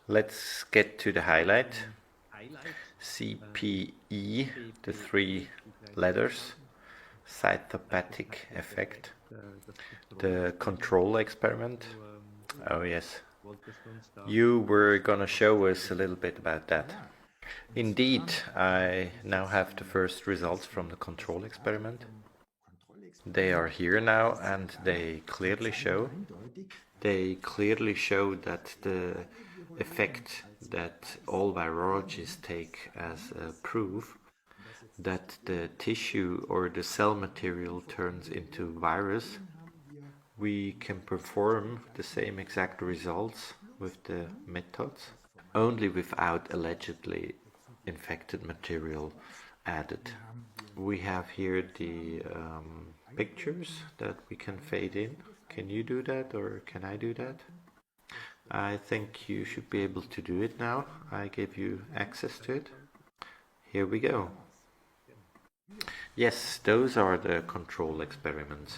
Let's get to the highlight. CPE, the three letters, cytopathic effect, the control experiment. Oh yes, you were gonna show us a little bit about that. Indeed, I now have the first results from the control experiment. They are here now and they clearly show that the effect that all virologists take as a proof that the tissue or the cell material turns into virus, we can perform the same exact results with the methods, only without allegedly infected material added. We have here the pictures that we can fade in. Can you do that or can I do that? I think you should be able to do it now. I gave you access to it. Here we go. Yes, those are the control experiments.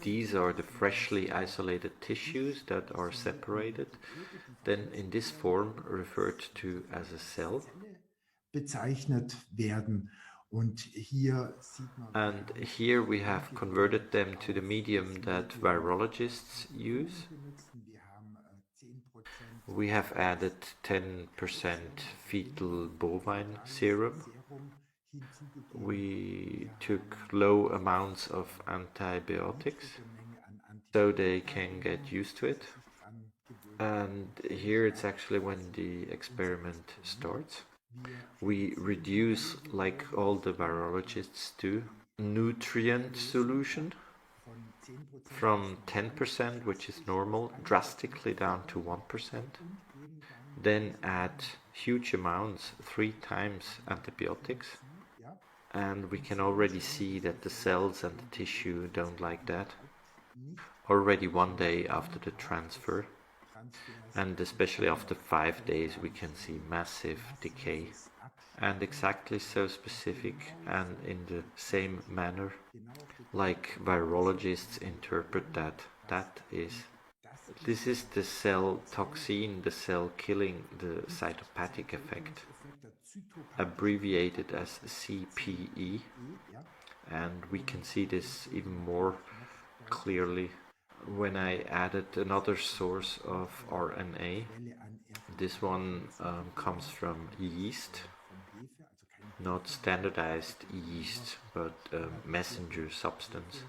These are the freshly isolated tissues that are separated, then in this form referred to as a cell. Bezeichnet werden. Und hier sieht man, and here we have converted them to the medium that virologists use. We have added 10% fetal bovine serum. We took low amounts of antibiotics so they can get used to it. And here it's actually when the experiment starts. We reduce, like all the virologists do, nutrient solution from 10%, which is normal, drastically down to 1%. Then add huge amounts, 3 times antibiotics. And we can already see that the cells and the tissue don't like that. Already 1 day after the transfer, and especially after 5 days, we can see massive decay. And exactly so specific and in the same manner like virologists interpret that. This is the cell toxin, the cell killing, the cytopathic effect, abbreviated as CPE, and we can see this even more clearly when I added another source of RNA. This one comes from yeast, not standardized yeast, but a messenger substance.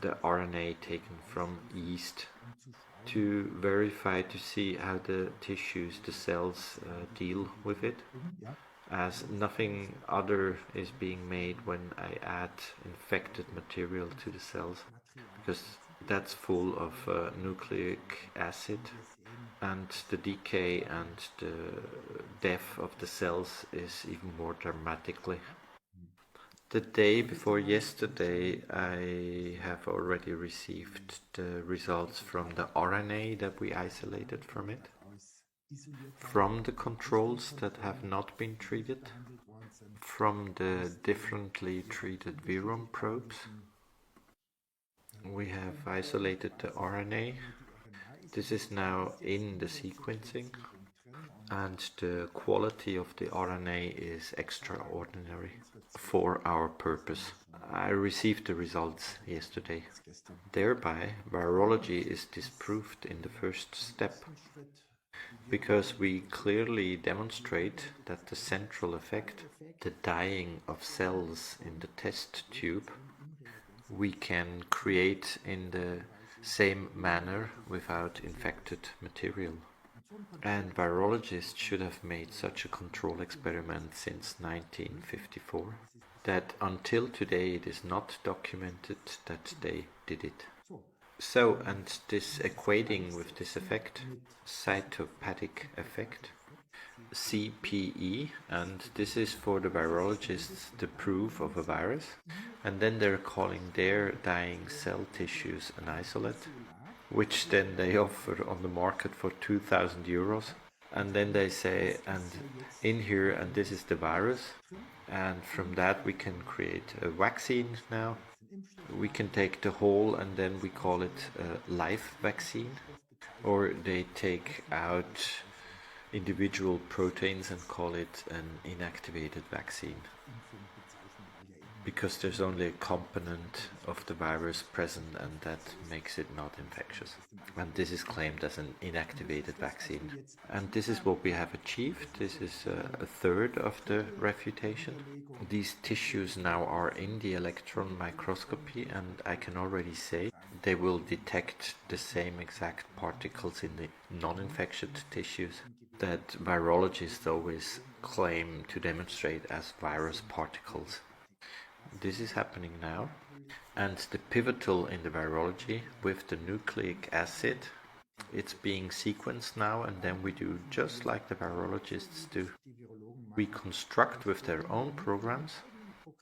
The RNA taken from yeast to verify, to see how the tissues, the cells deal with it, as nothing other is being made when I add infected material to the cells, because that's full of nucleic acid, and the decay and the death of the cells is even more dramatically. The day before yesterday, I have already received the results from the RNA that we isolated from it, from the controls that have not been treated, from the differently treated virum probes. We have isolated the RNA. This is now in the sequencing, and the quality of the RNA is extraordinary for our purpose. I received the results yesterday. Thereby, virology is disproved in the first step, because we clearly demonstrate that the central effect, the dying of cells in the test tube, we can create in the same manner without infected material. And virologists should have made such a control experiment since 1954. That until today it is not documented that they did it. So, and this equating with this effect, cytopathic effect, CPE, and this is for the virologists the proof of a virus, and then they're calling their dying cell tissues an isolate, which then they offer on the market for 2,000 euros. And then they say, and in here, and this is the virus, and from that we can create a vaccine now. We can take the whole and then we call it a live vaccine, or they take out individual proteins and call it an inactivated vaccine, Impfung bezeichnen, weil ja eben because there's only a component of the virus present and that makes it not infectious. And this is claimed as an inactivated vaccine. And this is what we have achieved. This is a third of the refutation. These tissues now are in the electron microscopy, and I can already say they will detect the same exact particles in the non-infected tissues that virologists always claim to demonstrate as virus particles. This is happening now, and the pivotal in the virology with the nucleic acid, it's being sequenced now, and then we do just like the virologists do. We construct with their own programs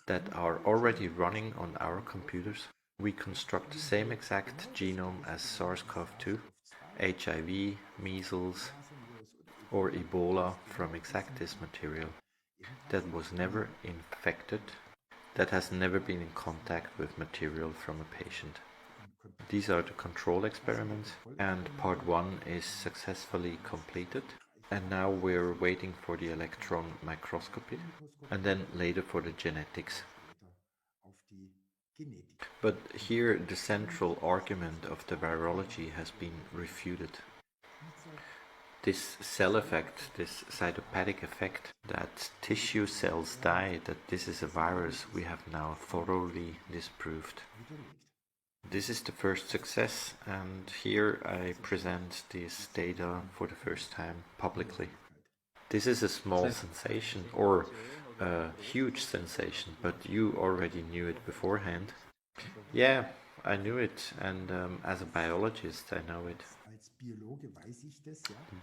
that are already running on our computers. We construct the same exact genome as SARS-CoV-2, HIV, measles, or Ebola from exact this material that was never infected, that has never been in contact with material from a patient. These are the control experiments, and part 1 is successfully completed, and now we're waiting for the electron microscopy and then later for the genetics. But here the central argument of the virology has been refuted. This cell effect, this cytopathic effect, that tissue cells die, that this is a virus, we have now thoroughly disproved. This is the first success, and here I present this data for the first time publicly. This is a small sensation, or a huge sensation, but you already knew it beforehand. Yeah, I knew it, and as a biologist I know it.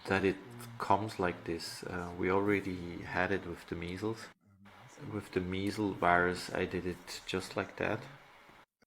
That it comes like this. We already had it with the measles. With the measles virus I did it just like that.